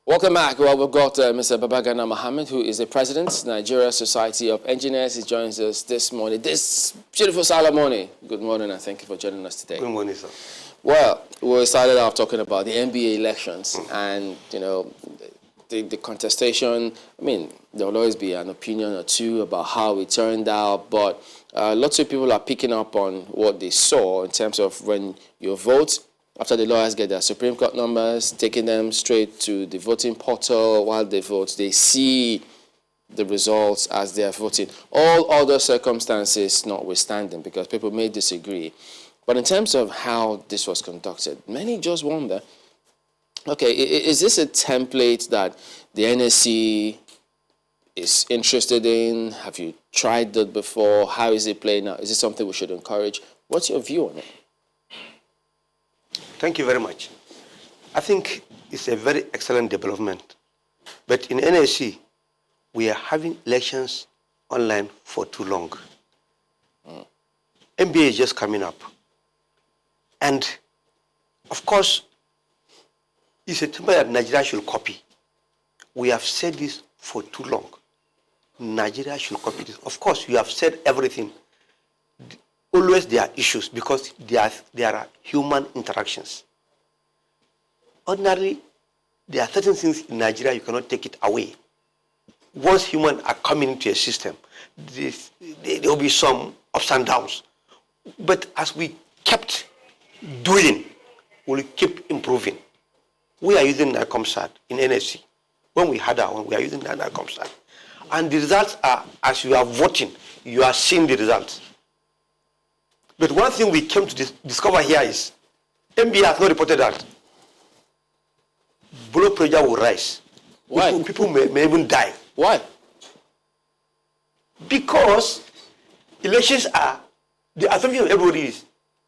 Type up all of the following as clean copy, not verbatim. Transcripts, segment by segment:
Welcome back. Well, we've got Mr. Babagana Mohammed, who is the president, Nigeria Society of Engineers. He joins us this morning, this beautiful Salah morning. Good morning, and thank you for joining us today. Good morning, sir. Well, we started off talking about the NBA elections, and, you know, the contestation. I mean, there will always be an opinion or two about how it turned out, but lots of people are picking up on what they saw in terms of when you vote. After the lawyers get their Supreme Court numbers, taking them straight to the voting portal while they vote, they see the results as they are voting. All other circumstances notwithstanding, because people may disagree. But in terms of how this was conducted, many just wonder, okay, is this a template that the NSE is interested in? Have you tried that before? How is it playing out? Is it something we should encourage? What's your view on it? Thank you very much. I think it's a very excellent development. But in NSE, we are having elections online for too long. NBA is just coming up. And, of course, it's a template that Nigeria should copy. We have said this for too long. Nigeria should copy this. Of course, you have said everything. Always there are issues because there are human interactions. Ordinarily, there are certain things in Nigeria you cannot take it away. Once humans are coming into a system, there will be some ups and downs. But as we kept doing, we'll keep improving. We are using NICOMSAT in NSC. When we had our one, we are using NICOMSAT. And the results are, as you are voting, you are seeing the results. But one thing we came to discover here is, NBA has not reported that blood pressure will rise. Why? People may even die. Why? Because elections are, the assumption of everybody is,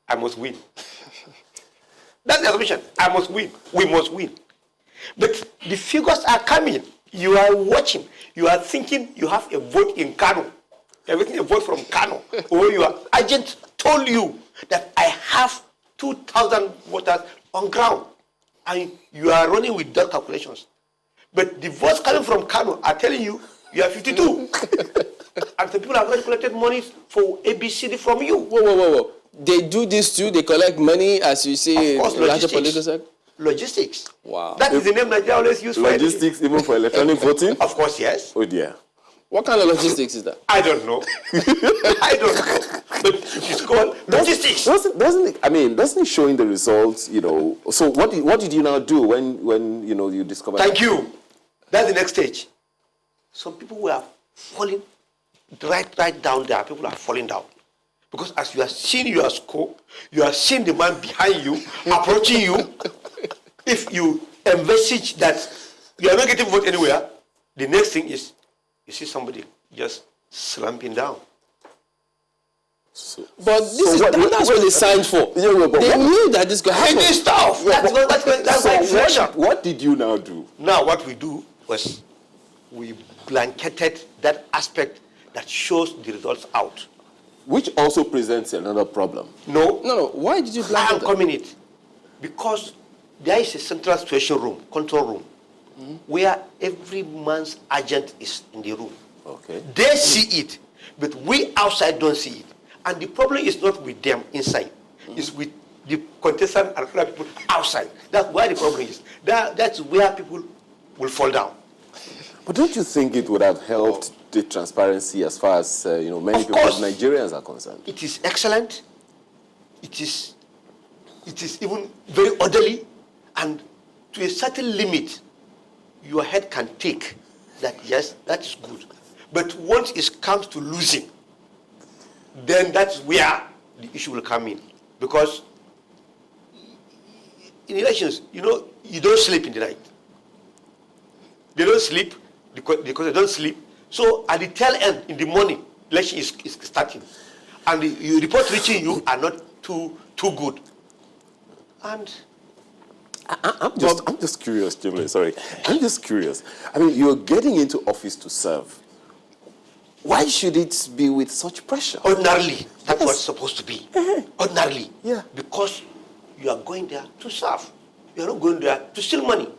I must win. That's the assumption. I must win. We must win. But the figures are coming. You are watching. You are thinking you have a vote in Kano. You're getting a vote from Kano. Or your agent told you that I have 2,000 voters on ground. And you are running with that calculations. But the votes coming from Kano are telling you you are 52. And the people have not collected money for ABCD from you. Whoa. They do this too? They collect money, as you see, of course, in larger political sector? Logistics. Wow. That is the name Nigeria always use for logistics, even for electronic voting? Of course, yes. Oh dear. What kind of logistics is that? I don't know. I don't know. But it's called logistics. Doesn't it show in the results, you know? So what did you now do when you know you discovered? Thank you. That's the next stage. Some people were falling right down there. People are falling down. Because as you are seeing your score, you are seeing the man behind you, approaching you. If you envisage that you are not getting vote anywhere, the next thing is you see somebody just slumping down. But that's what they signed for. They knew that this could happen. It is tough. That's why what did you now do? Now what we do was we blanketed that aspect that shows the results out. Which also presents another problem. No. Why did you I blanket am coming it. Because there is a central situation room, control room, where every man's agent is in the room. Okay. They see it, but we outside don't see it. And the problem is not with them inside. It's with the contestant and other people outside. That's where the problem is. That's where people will fall down. But don't you think it would have helped the transparency as far as many people, Nigerians are concerned? It is excellent. It is even very orderly, and to a certain limit, your head can take that. Yes, that is good. But once it comes to losing, then that's where the issue will come in. Because in elections, you don't sleep in the night. They don't sleep because they don't sleep. So at the tail end, in the morning, election is starting. And the report reaching you are not too good. And I'm just curious, Jimmy. Sorry. I'm just curious. I mean, you're getting into office to serve. Why should it be with such pressure? Ordinarily, that's what it's supposed to be. Ordinarily. Yeah. Because you are going there to serve. You are not going there to steal money.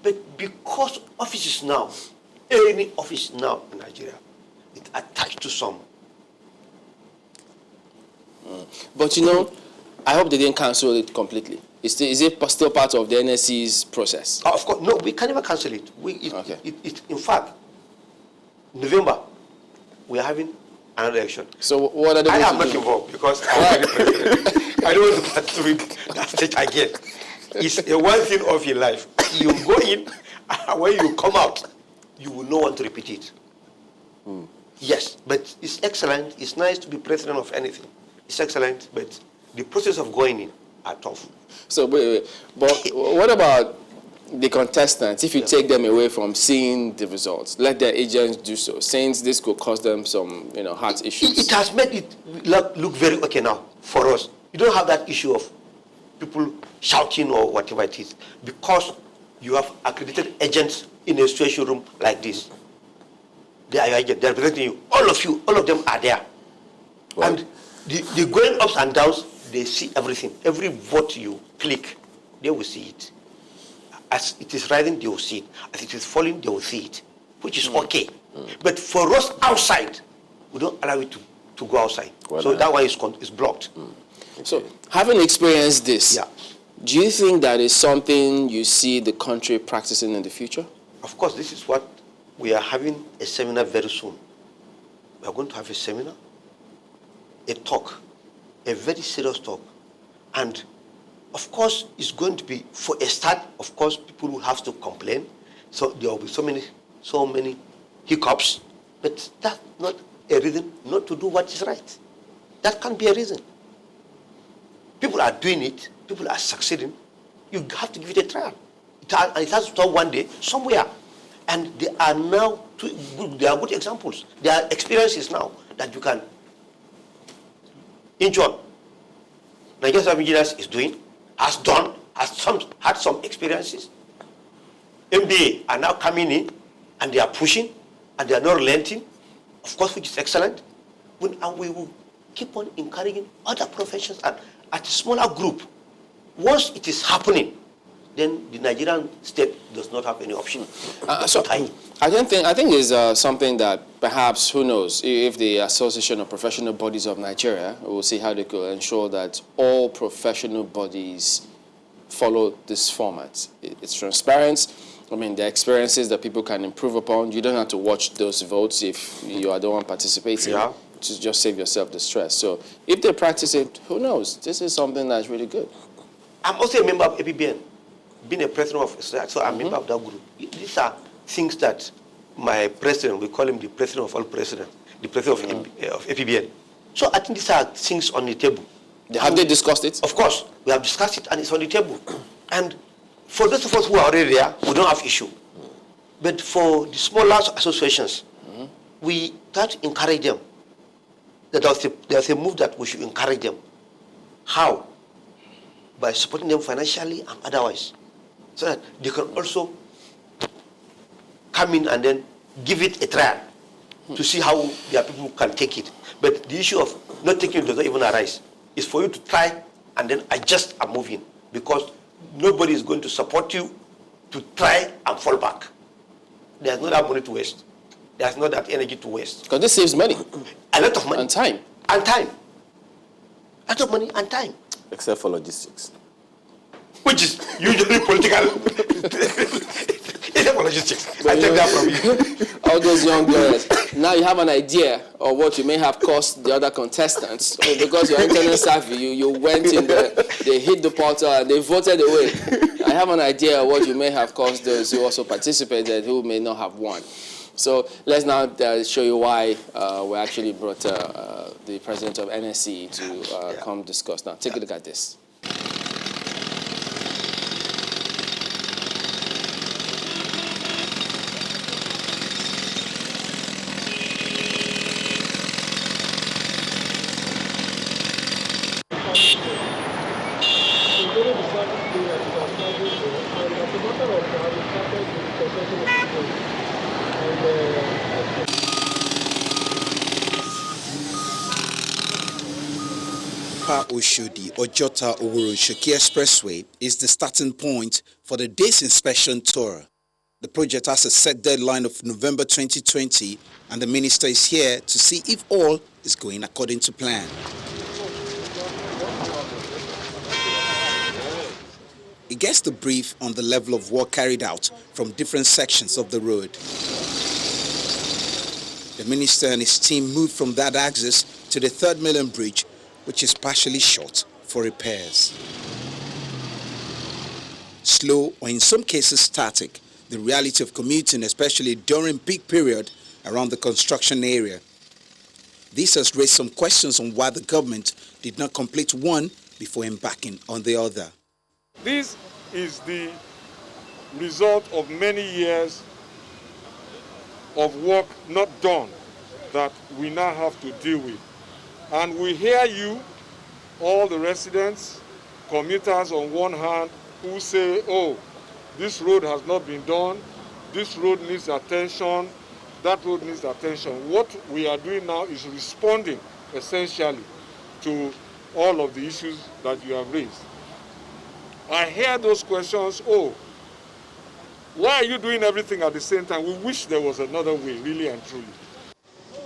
But because because offices now, any office now in Nigeria, it's attached to some. But I hope they didn't cancel it completely. Is it still part of the NSE's process? Of course, no, we can never cancel it. Okay. In fact, November, we are having another election. So what are the I ways am to not do? involved because I'm the president. I don't want to pass through that stage again. It's a one thing of your life. You go in, and when you come out, you will not want to repeat it. Yes, but it's excellent. It's nice to be president of anything. It's excellent, but the process of going in are tough. So wait. But what about the contestants? If you take them away from seeing the results, let their agents do so, since this could cause them some heart issues. It has made it look very okay now for us. You don't have that issue of people shouting or whatever it is, because you have accredited agents in a situation room like this. They are your agents, they are representing you. All of them are there. Wow. And the going ups and downs, they see everything. Every vote you click, they will see it. As it is rising, they will see it. As it is falling, they will see it, which is okay. But for us outside, we don't allow it to go outside. Well, so that one is blocked. So having experienced this, Yeah. do you think that is something you see the country practicing in the future? Of course, this is what we are having a seminar very soon. We are going to have a seminar, a talk, a very serious talk. And of course, it's going to be, for a start, of course, people will have to complain. So there will be so many hiccups. But that's not a reason not to do what is right. That can't be a reason. People are doing it. People are succeeding. You have to give it a trial. It has to start one day, somewhere. And they are now, they are good examples. There are experiences now that you can inch on. Nigerian engineers is doing, has had some experiences. MBA are now coming in, and they are pushing, and they are not relenting, of course, which is excellent. And we will keep on encouraging other professions at a smaller group. Once it is happening, then the Nigerian state does not have any option. I think it's something that perhaps, who knows, if the Association of Professional Bodies of Nigeria, will see how they could ensure that all professional bodies follow this format. It's transparent. I mean, the experiences that people can improve upon. You don't have to watch those votes if you are the one participating. Yeah. To just save yourself the stress. So if they practice it, who knows? This is something that's really good. I'm also a member of APBN, being a president of, so I'm a member of that group. These are things that my president, we call him the president of all presidents, the president of APBN. So I think these are things on the table. Have they discussed it? Of course, we have discussed it and it's on the table. And for those of us who are already there, we don't have issue. But for the smaller associations, we try to encourage them. There's a move that we should encourage them. How? By supporting them financially and otherwise, so that they can also come in and then give it a trial to see how their people can take it. But the issue of not taking it does not even arise. It's for you to try and then adjust and move in, because nobody is going to support you to try and fall back. There's not that money to waste. There's not that energy to waste. Because this saves money. A lot of money. And time. And time. A lot of money and time. Except for logistics. Which is usually political. Except for logistics. I take that from you. All those young girls. Now you have an idea of what you may have cost the other contestants. Because you're internet savvy, you went in there, they hit the portal and they voted away. I have an idea of what you may have cost those who also participated who may not have won. So let's now show you why we actually brought the president of NSE to come discuss. Now, take a look at this. Oshodi Ojota Oworo Shoki Expressway is the starting point for the day's inspection tour. The project has a set deadline of November 2020, and the minister is here to see if all is going according to plan. He gets the brief on the level of work carried out from different sections of the road. The minister and his team moved from that axis to the 3rd Million Bridge, which is partially shut for repairs. Slow, or in some cases static, the reality of commuting, especially during peak period around the construction area. This has raised some questions on why the government did not complete one before embarking on the other. This is the result of many years of work not done that we now have to deal with. And we hear you, all the residents, commuters on one hand, who say, oh, this road has not been done, this road needs attention, that road needs attention. What we are doing now is responding essentially to all of the issues that you have raised. I hear those questions, oh, why are you doing everything at the same time? We wish there was another way, really and truly.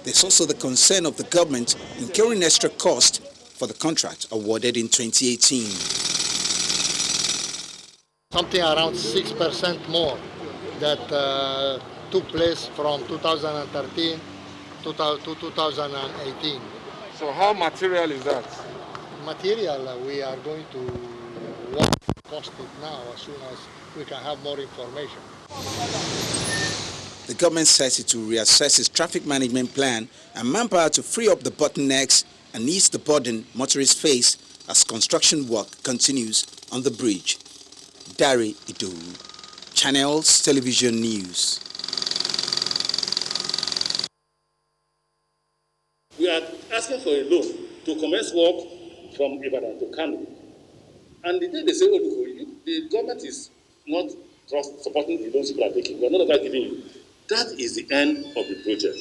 There's also the concern of the government incurring extra cost for the contract awarded in 2018. Something around 6% more that took place from 2013 to 2018. So how material is that? Material, we are going to work cost it now as soon as we can have more information. The government says it will reassess its traffic management plan and manpower to free up the bottlenecks and ease the burden motorists face as construction work continues on the bridge. Dari Ido, Channels Television News. We are asking for a loan to commence work from Ibadan to Kano. And the day they say, oh, look, the government is not supporting the loans people are taking, we are no longer giving you. That is the end of the project.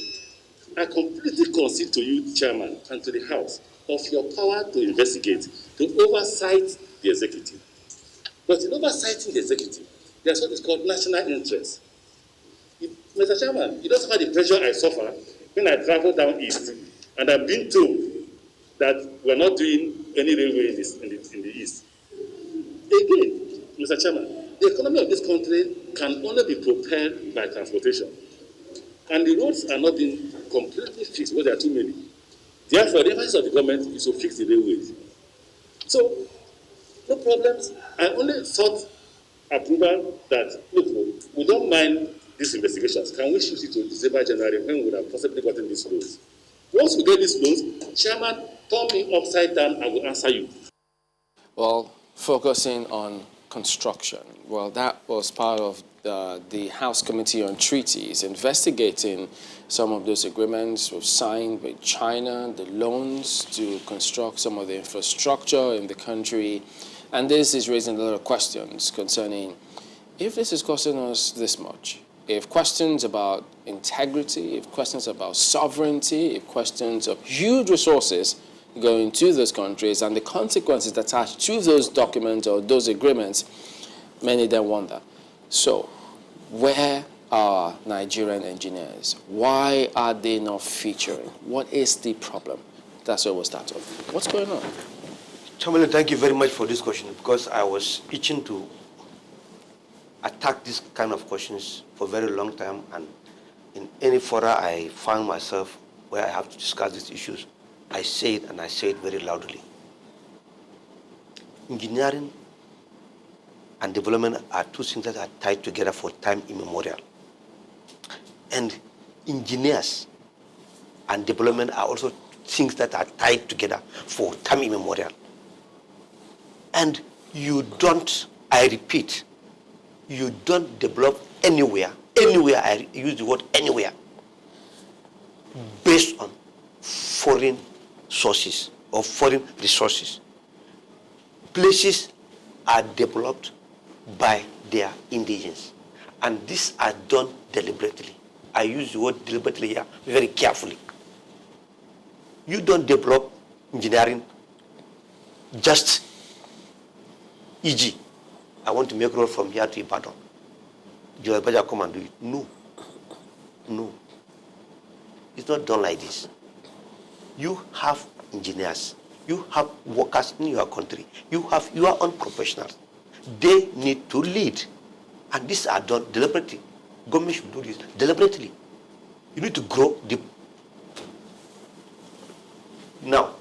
I completely concede to you, Chairman, and to the House of your power to investigate, to oversight the executive. But in oversighting the executive, there's what is called national interest. Mr. Chairman, you don't suffer the pressure I suffer when I travel down east, and I'm being told that we're not doing any railway in the east. Again, Mr. Chairman, the economy of this country can only be propelled by transportation. And the roads are not being completely fixed because there are too many. Therefore, the emphasis of the government is to fix the railways. So, no problems. I only sought approval that, look, we don't mind these investigations. Can we shift it to December, January, when we would have possibly gotten these loans? Once we get these loans, Chairman, turn me upside down, I will answer you. Well, focusing on construction. Well, that was part of the House Committee on Treaties investigating some of those agreements we've signed with China, the loans to construct some of the infrastructure in the country. And this is raising a lot of questions concerning if this is costing us this much, if questions about integrity, if questions about sovereignty, if questions of huge resources going to those countries and the consequences attached to those documents or those agreements, many then wonder. So, where are Nigerian engineers? Why are they not featuring? What is the problem? That's where we'll start off. What's going on? Chamberlain, thank you very much for this question, because I was itching to attack this kind of questions for a very long time, and in any fora I found myself where I have to discuss these issues, I say it, and I say it very loudly. Engineering and development are two things that are tied together for time immemorial. And engineers and development are also things that are tied together for time immemorial. And you don't, I repeat, you don't develop anywhere, I use the word anywhere, based on foreign sources or foreign resources. Places are developed by their indigents, and these are done deliberately. I use the word deliberately here very carefully. You don't develop engineering just, e.g., I want to make road from here to Ibadan. Joel Baja come and do it. No. No. It's not done like this. You have engineers. You have workers in your country. You have your own professionals. They need to lead. And these are done deliberately. Government should do this deliberately. You need to grow the... Now,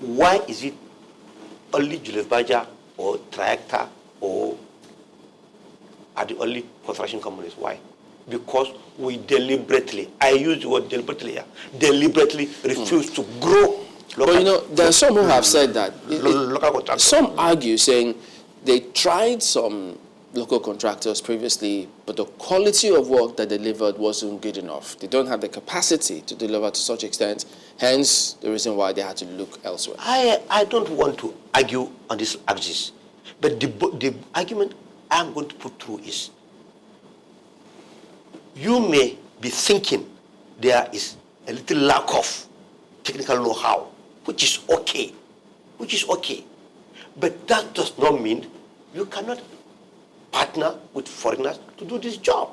why is it only Julius Baja or Tractor or are the only construction companies? Why? Because we deliberately, I use the word deliberately here, deliberately refuse to grow local. But you know, there are some who have said that. Local contractors. Some argue saying they tried some local contractors previously, but the quality of work that delivered wasn't good enough. They don't have the capacity to deliver to such extent, hence the reason why they had to look elsewhere. I don't want to argue on this axis, but the argument I'm going to put through is, you may be thinking there is a little lack of technical know-how, which is okay, but that does not mean you cannot partner with foreigners to do this job.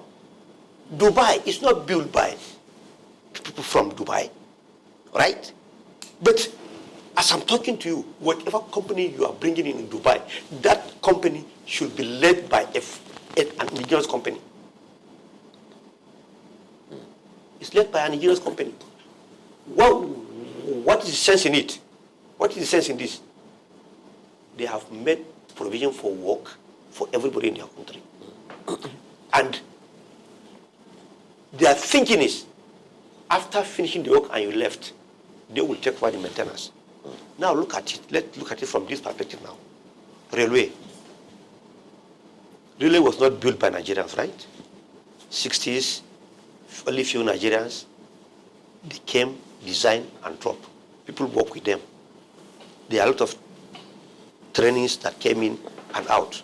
Dubai is not built by people from Dubai, right? But as I'm talking to you, whatever company you are bringing in Dubai, that company should be led by an indigenous company. It's led by an indigenous company. What is the sense in it? What is the sense in this? They have made provision for work for everybody in their country. And their thinking is, after finishing the work and you left, they will take over the maintenance. Now look at it. Let's look at it from this perspective now. Railway. Railway was not built by Nigerians, right? 60s, only few Nigerians. They came, designed, and dropped. People work with them. There are a lot of trainings that came in and out.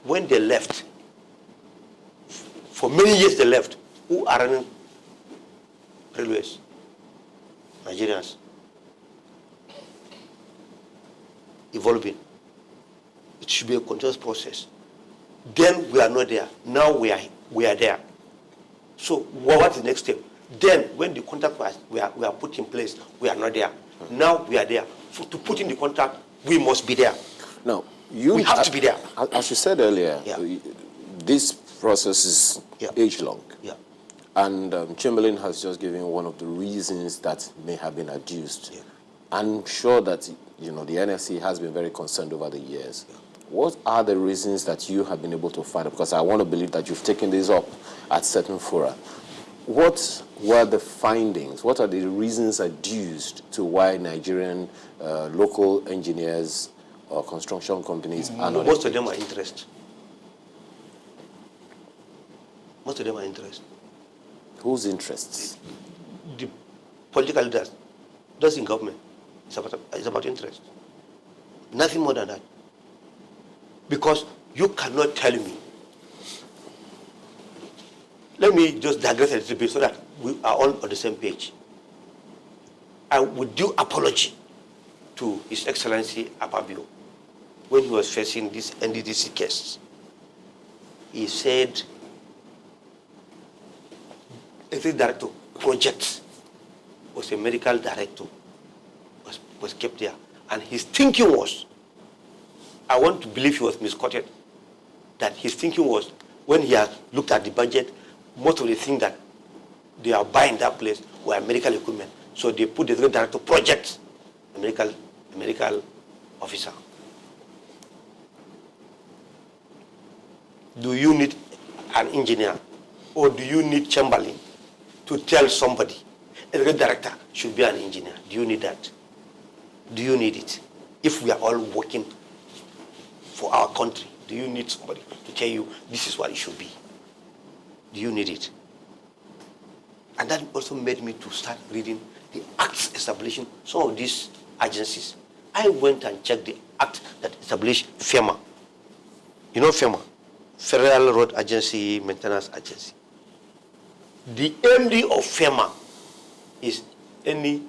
When they left, for many years they left, who are running railways? Nigerians. Evolving. It should be a continuous process. Then we are not there. Now we are there. So what is the next step? Then when the contract we are put in place, we are not there. Now we are there. To put in the contract, we must be there. Now, we have to be there. As you said earlier, Yeah. this process is age-long. Yeah. And Chamberlain has just given one of the reasons that may have been adduced. Yeah. I'm sure that the NSE has been very concerned over the years. Yeah. What are the reasons that you have been able to find? Because I want to believe that you've taken this up at certain fora. What were the findings? What are the reasons adduced to why Nigerian local engineers or construction companies are not? Most of them are interest. Most of them are interest. Whose interests? The political leaders, those in government, it's about interest. Nothing more than that. Because you cannot tell me. Let me just digress a little bit so that we are all on the same page. I would do apology to His Excellency Apabio when he was facing this NDDC case. He said, executive director project was a medical director, was kept there. And his thinking was, I want to believe he was misquoted, that his thinking was, when he had looked at the budget, most of the things that they are buying that place were medical equipment. So they put the executive director project, a medical officer. Do you need an engineer or do you need Chamberlain to tell somebody a director should be an engineer? Do you need that? Do you need it? If we are all working for our country, do you need somebody to tell you this is what it should be? Do you need it? And that also made me to start reading the acts establishing some of these agencies. I went and checked the act that established FEMA. You know FEMA? Federal Road Agency, Maintenance Agency. The MD of FEMA is any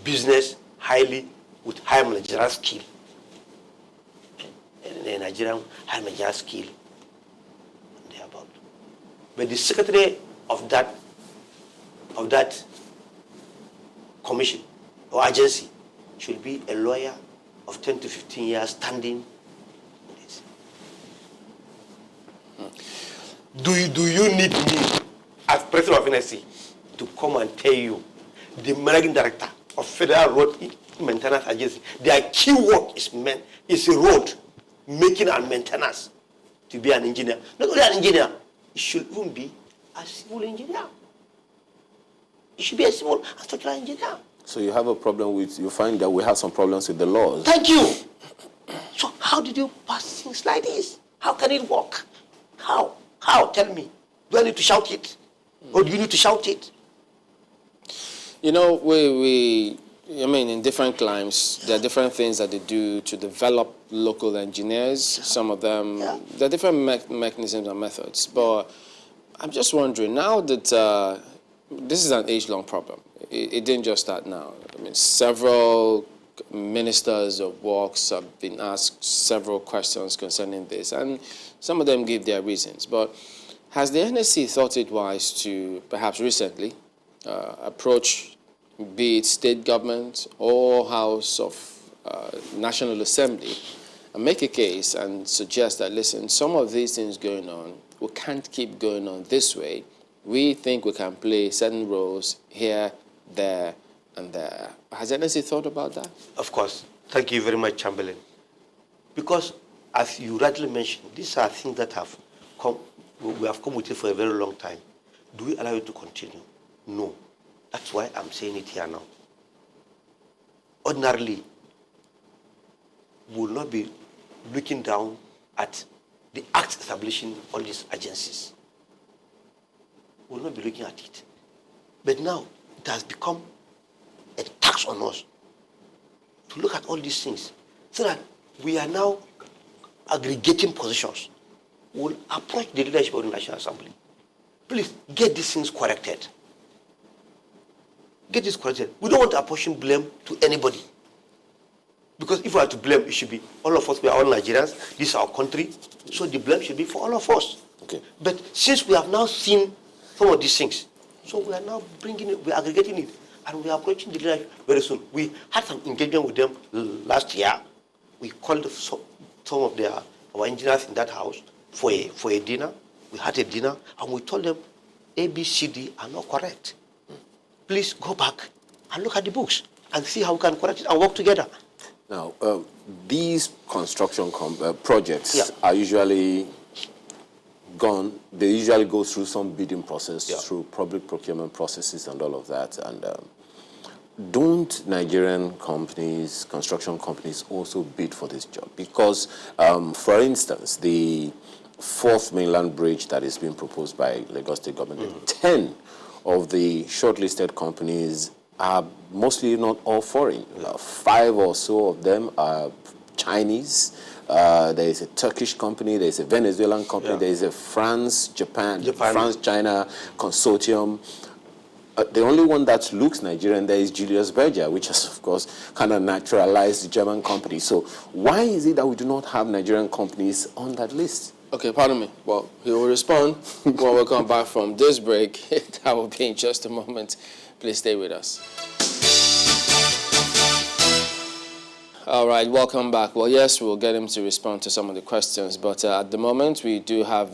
business with high managerial skill. A Nigerian high managerial skill. But the secretary of that commission or agency should be a lawyer of 10 to 15 years standing. Do you need me as president of NSE to come and tell you the managing director of Federal Road Maintenance Agency, their key work is a road making and maintenance, to be an engineer. Not only an engineer, it should even be a civil engineer. It should be a civil and structural engineer. So you have a problem with, you find that we have some problems with the laws. Thank you. So how did you pass things like this? How can it work? How? Tell me. Do I need to shout it? Or do you need to shout it? You know, in different climes, there are different things that they do to develop local engineers. Some of them, there are different mechanisms and methods. But I'm just wondering, now that this is an age-long problem, it didn't just start now. I mean, several ministers of works have been asked several questions concerning this, and some of them give their reasons. But has the NSE thought it wise to, perhaps recently, approach, be it state government or House of National Assembly, and make a case and suggest that, listen, some of these things going on, we can't keep going on this way. We think we can play certain roles here, there, and there. Has NSE thought about that? Of course. Thank you very much, Chamberlain. Because, as you rightly mentioned, these are things that we have come with it for a very long time. Do we allow it to continue? No. That's why I'm saying it here now. Ordinarily, we will not be looking down at the act establishing all these agencies. We will not be looking at it. But now, it has become a tax on us to look at all these things so that we are now aggregating positions. We'll approach the leadership of the National Assembly. Please, get these things corrected. Get this corrected. We don't want to apportion blame to anybody. Because if we are to blame, it should be all of us. We are all Nigerians. This is our country. So the blame should be for all of us. Okay. But since we have now seen some of these things, so we are now bringing it, we are aggregating it, and we are approaching the leadership very soon. We had some engagement with them last year. We called some of our engineers in that house for a dinner. We had a dinner, and we told them A, B, C, D are not correct. Please go back and look at the books and see how we can correct it and work together. Now, these construction projects are usually gone. They usually go through some bidding process, through public procurement processes and all of that. And don't Nigerian companies, construction companies, also bid for this job? Because, for instance, the fourth mainland bridge that is being proposed by Lagos State government, 10 of the shortlisted companies are mostly, not all, foreign. 5 or so of them are Chinese. There is a Turkish company, there is a Venezuelan company, there is a France-China consortium. The only one that looks Nigerian there is Julius Berger, which has, of course, kind of naturalized the German company. So why is it that we do not have Nigerian companies on that list? Okay, pardon me. Well, he will respond when we come back from this break. That will be in just a moment. Please stay with us. All right, welcome back. Well, yes, we'll get him to respond to some of the questions, but at the moment, we do have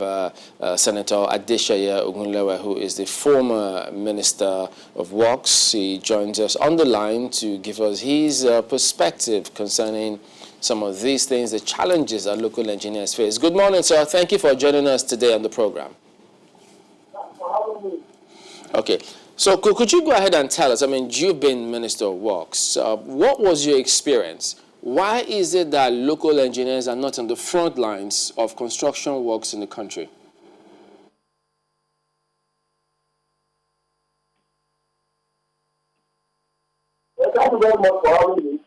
Senator Adesanya Ogunlewe, who is the former Minister of Works. He joins us on the line to give us his perspective concerning some of these things, the challenges that local engineers face. Good morning, sir. Thank you for joining us today on the program. Okay. So could you go ahead and tell us, I mean, you've been Minister of Works. What was your experience? Why is it that local engineers are not on the front lines of construction works in the country? Well, thank you very much for having me.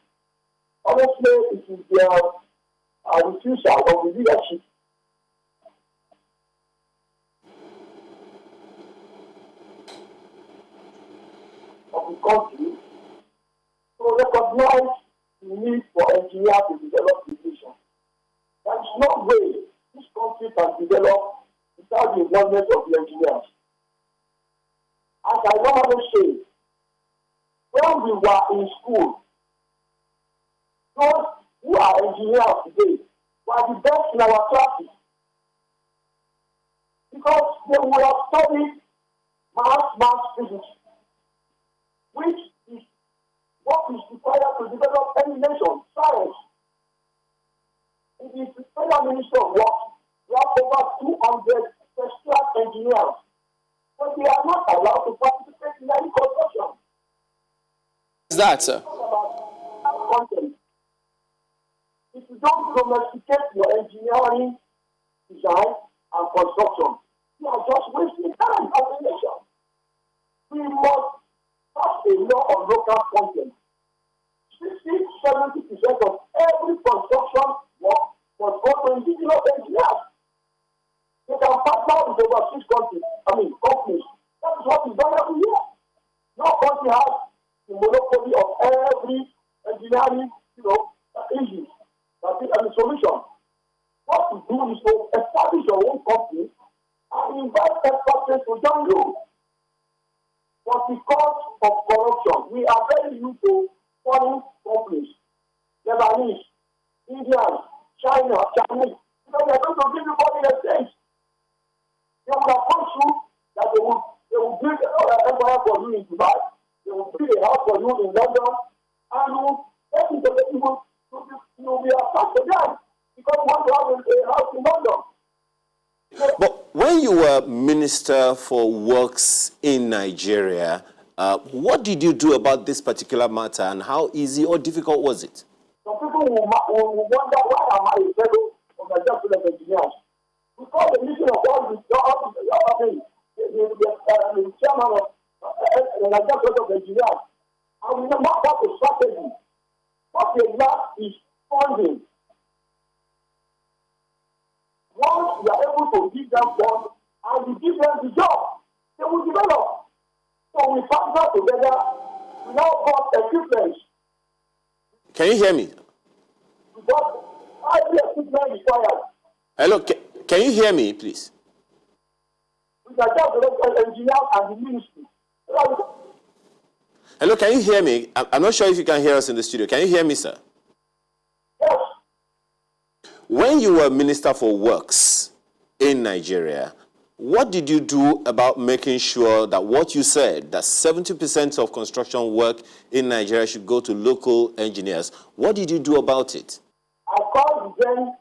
Honestly, it is a refusal of the leadership of the country to recognize the need for engineers to develop the nation. There is no way this country can develop if without the involvement of the engineers. As I normally say, when we were in school, those who are engineers today were the best in our classes because they would have studied math, physics, which is what is required to develop any nation, science. It is the Federal Ministry of Works. We have over 200 first-class engineers, but they are not allowed to participate in any construction. Is that, sir? Content. If you don't domesticate your engineering, design, and construction, you are just wasting time as a nation. We must pass a law on local content. 60-70% of every construction work must go to indigenous engineers. They can partner with overseas companies. That is what is done every year. No country has the monopoly of every engineering, issues. That is the solution. What to do is to establish your own company and invite experts to join you. But because of corruption, we are very used to foreign companies, Lebanese, Indians, China, Chinese. Because they are going to give you foreign exchange. They will approach you that they will build an empire for you in Dubai. They will build a house for you in London, and you will be attached to them because you want to have a house in London. But when you were Minister for Works in Nigeria, what did you do about this particular matter, and how easy or difficult was it? Some people will wonder why am I a fellow of the Nigerian engineers. Because the mission of all the chairman of the Nigerian engineers, and we know about the strategy. What they lack is funding. Once we are able to give them funds and we give them the job, they will develop. So we partner together. We now got equipment. Can you hear me? We got every equipment required. Hello, can you hear me, please? We can just the engineers and the ministry. Hello, can you hear me? I'm not sure if you can hear us in the studio. Can you hear me, sir? Yes. When you were Minister for Works in Nigeria, what did you do about making sure that what you said, that 70% of construction work in Nigeria should go to local engineers? What did you do about it? I called the president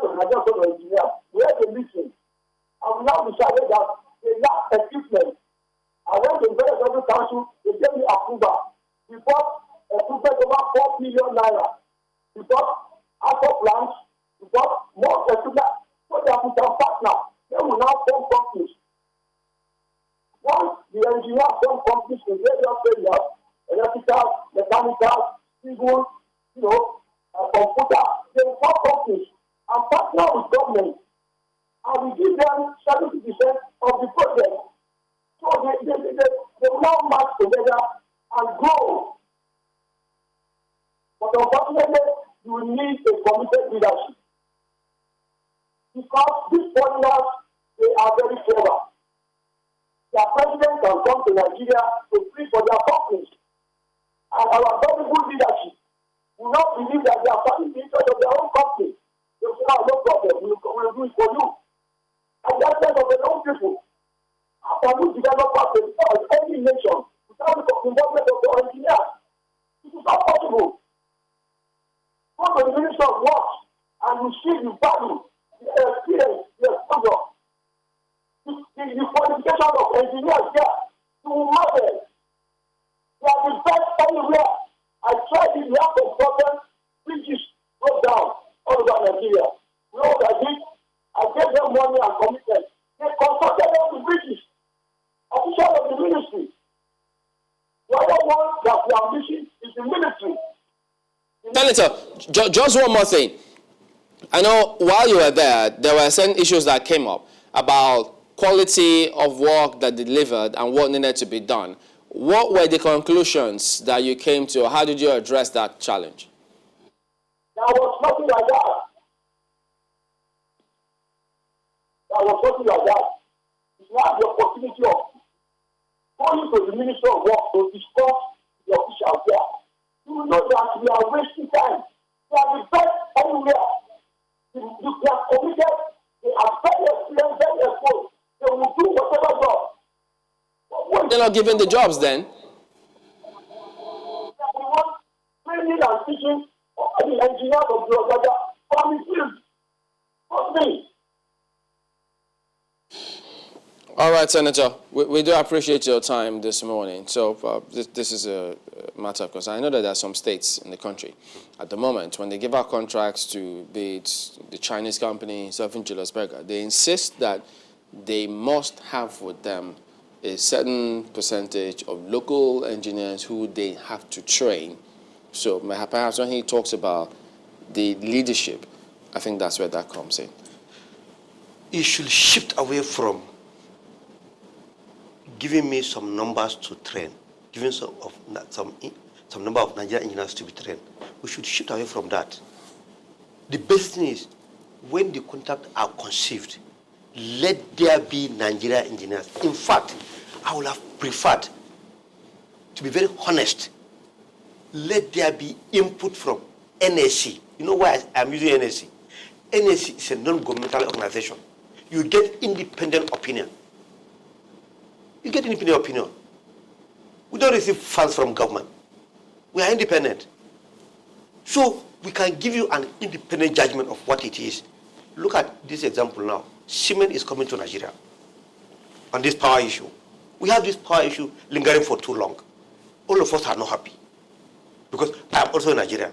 of Nigerian engineers. We had a meeting. And we now decided that they lack equipment. I went to the Federal Council, they gave me approval. We bought equipment over 4 billion naira. We bought asset plants, we bought more equipment so that we can partner. Then we now form companies. Once the engineers form companies in various areas, electrical, mechanical, civil, computer, they form companies and partner with government. And we give them 70% of the project. So they will now match together and grow. But unfortunately, you need a committed leadership. Because these foreigners, they are very clever. Their president can come to Nigeria to free for their companies. And our very good leadership will not believe that they are fighting the interest of their own company. They will say, no problem, we will do it for you. And that's the of their own people. After we develop any nation without the involvement of the engineers, it is not possible. Go to the Ministry of Works and you see the value, the experience, the exposure, the qualification of engineers there. You will marvel. They are the best anywhere. I tried in the act of problems, bridges broke down all over Nigeria. You know what I did? I gave them money and commitment. They consulted them with bridges. Officials of the ministry. The other one that we are missing is the military. Senator, just one more thing. I know while you were there were certain issues that came up about quality of work that delivered and what needed to be done. What were the conclusions that you came to, or how did you address that challenge? There was nothing like that. that was something like that. You have the opportunity of going to the Ministry of Work to discuss the officials there. You know that we are wasting time. We are the best anywhere. They are committed, they are very experienced, very exposed. They will do whatever job. They're not given the jobs then. Training and teaching all the engineers of the Ogaga from the field. Not me. All right, Senator, we do appreciate your time this morning. So this is a matter of concern. I know that there are some states in the country at the moment, when they give out contracts to be it the Chinese company, Surfing Julius Berger, they insist that they must have with them a certain percentage of local engineers who they have to train. So perhaps when he talks about the leadership, I think that's where that comes in. It should shift away from giving me some numbers to train, giving some number of Nigerian engineers to be trained. We should shift away from that. The best thing is, when the contracts are conceived, let there be Nigerian engineers. In fact, I would have preferred, to be very honest, let there be input from NSE. You know why I'm using NSE? NSE is a non-governmental organization. You get independent opinion. You get independent opinion. We don't receive funds from government. We are independent. So we can give you an independent judgment of what it is. Look at this example now. Siemens is coming to Nigeria on this power issue. We have this power issue lingering for too long. All of us are not happy because I am also a Nigerian.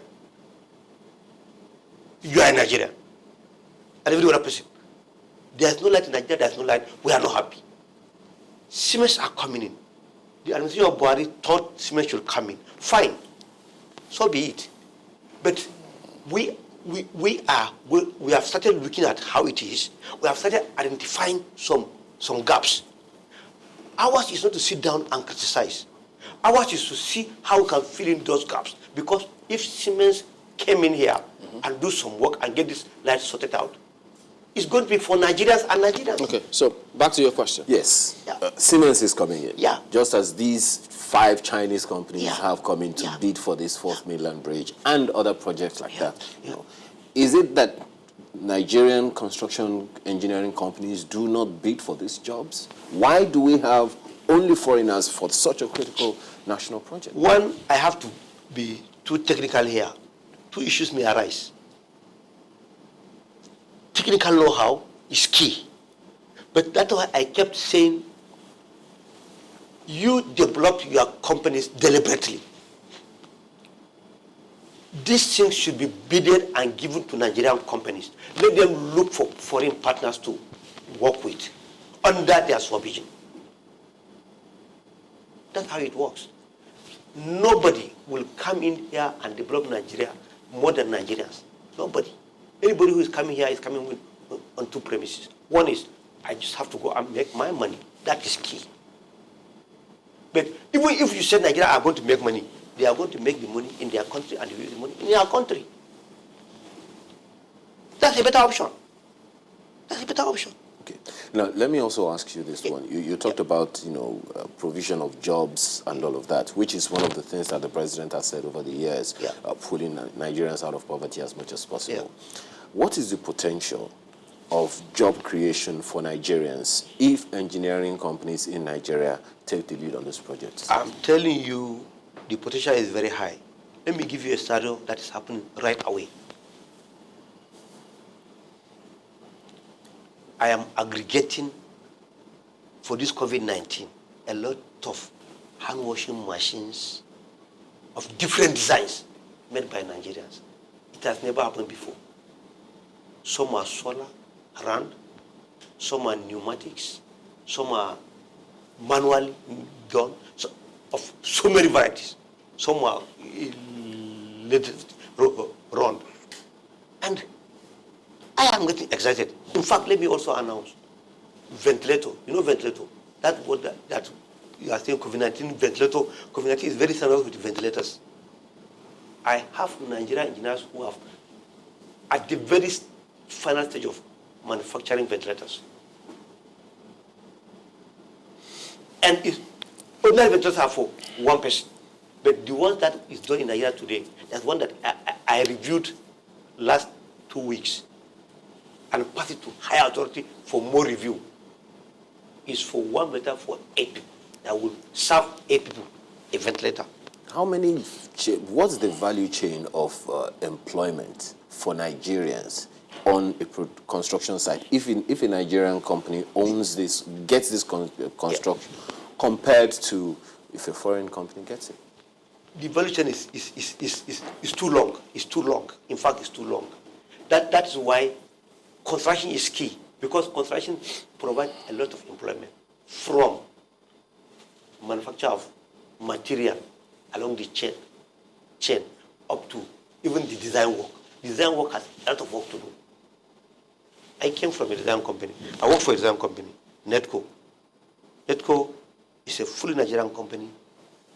You are a Nigerian. And every other person. There's no light in Nigeria, there's no light. We are not happy. Siemens are coming in. The administration of Buhari thought Siemens should come in. Fine. So be it. But we have started looking at how it is. We have started identifying some gaps. Ours is not to sit down and criticize. Ours is to see how we can fill in those gaps. Because if Siemens came in here and do some work and get this light sorted out, it's going to be for Nigerians and Nigerians. Okay, so back to your question. Yes. Yeah. Siemens is coming in. Yeah. Just as these 5 Chinese companies Yeah. have come in to Yeah. bid for this 4th mainland bridge and other projects like Yeah. that. Yeah. You know, is it that Nigerian construction engineering companies do not bid for these jobs? Why do we have only foreigners for such a critical national project? One, I have to be too technical here. 2 issues may arise. Technical know-how is key. But that's why I kept saying, you develop your companies deliberately. These things should be bidded and given to Nigerian companies. Let them look for foreign partners to work with under their supervision. That's how it works. Nobody will come in here and develop Nigeria more than Nigerians. Nobody. Anybody who is coming here is coming with, on 2 premises. One is, I just have to go and make my money. That is key. But even if you say Nigeria are going to make money, they are going to make the money in their country and use the money in their country. That's a better option. That's a better option. Okay. Now, let me also ask you this one. You talked about, provision of jobs and all of that, which is one of the things that the president has said over the years, pulling Nigerians out of poverty as much as possible. Yeah. What is the potential of job creation for Nigerians if engineering companies in Nigeria take the lead on this project? I'm telling you, the potential is very high. Let me give you a scenario that is happening right away. I am aggregating for this COVID-19 a lot of hand washing machines of different designs made by Nigerians. It has never happened before. Some are solar, run, some are pneumatics, some are manually done, of so many varieties. Some are run. And I am getting excited. In fact, let me also announce ventilator. You know ventilator? That you are saying COVID-19 ventilator. COVID-19 is very similar with ventilators. I have Nigerian engineers who have at the very final stage of manufacturing ventilators. And it's ordinary ventilators are for one person. But the one that is done in Nigeria today, that's one that I reviewed last 2 weeks and passed it to higher authority for more review. Is for one ventilator for 8 people that will serve 8 people a ventilator. How many, what's the value chain of employment for Nigerians on a construction site? If a Nigerian company owns this, gets this construction, compared to if a foreign company gets it? The value chain is too long. It's too long. In fact, it's too long. That is why construction is key, because construction provides a lot of employment from manufacture of material along the chain up to even the design work. Design work has a lot of work to do. I came from a design company. I work for a design company, Netco. Netco is a fully Nigerian company.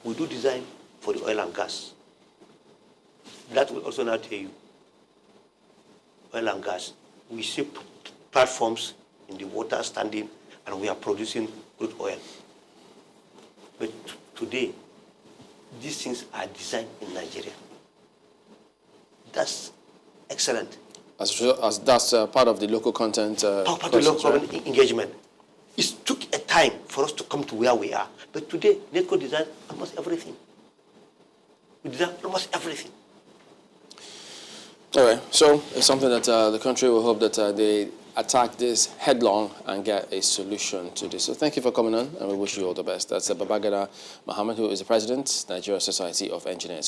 We do design for the oil and gas. That will also now tell you, oil and gas. We see platforms in the water standing, and we are producing crude oil. But today, these things are designed in Nigeria. That's excellent. As that's part of the local content. Part of the local engagement. It took a time for us to come to where we are. But today, Netco designs almost everything. We design almost everything. All right, so it's something that the country will hope that they attack this headlong and get a solution to this. So thank you for coming on, and we wish you all the best. That's Babagana Mohammed, who is the president, Nigeria Society of Engineers.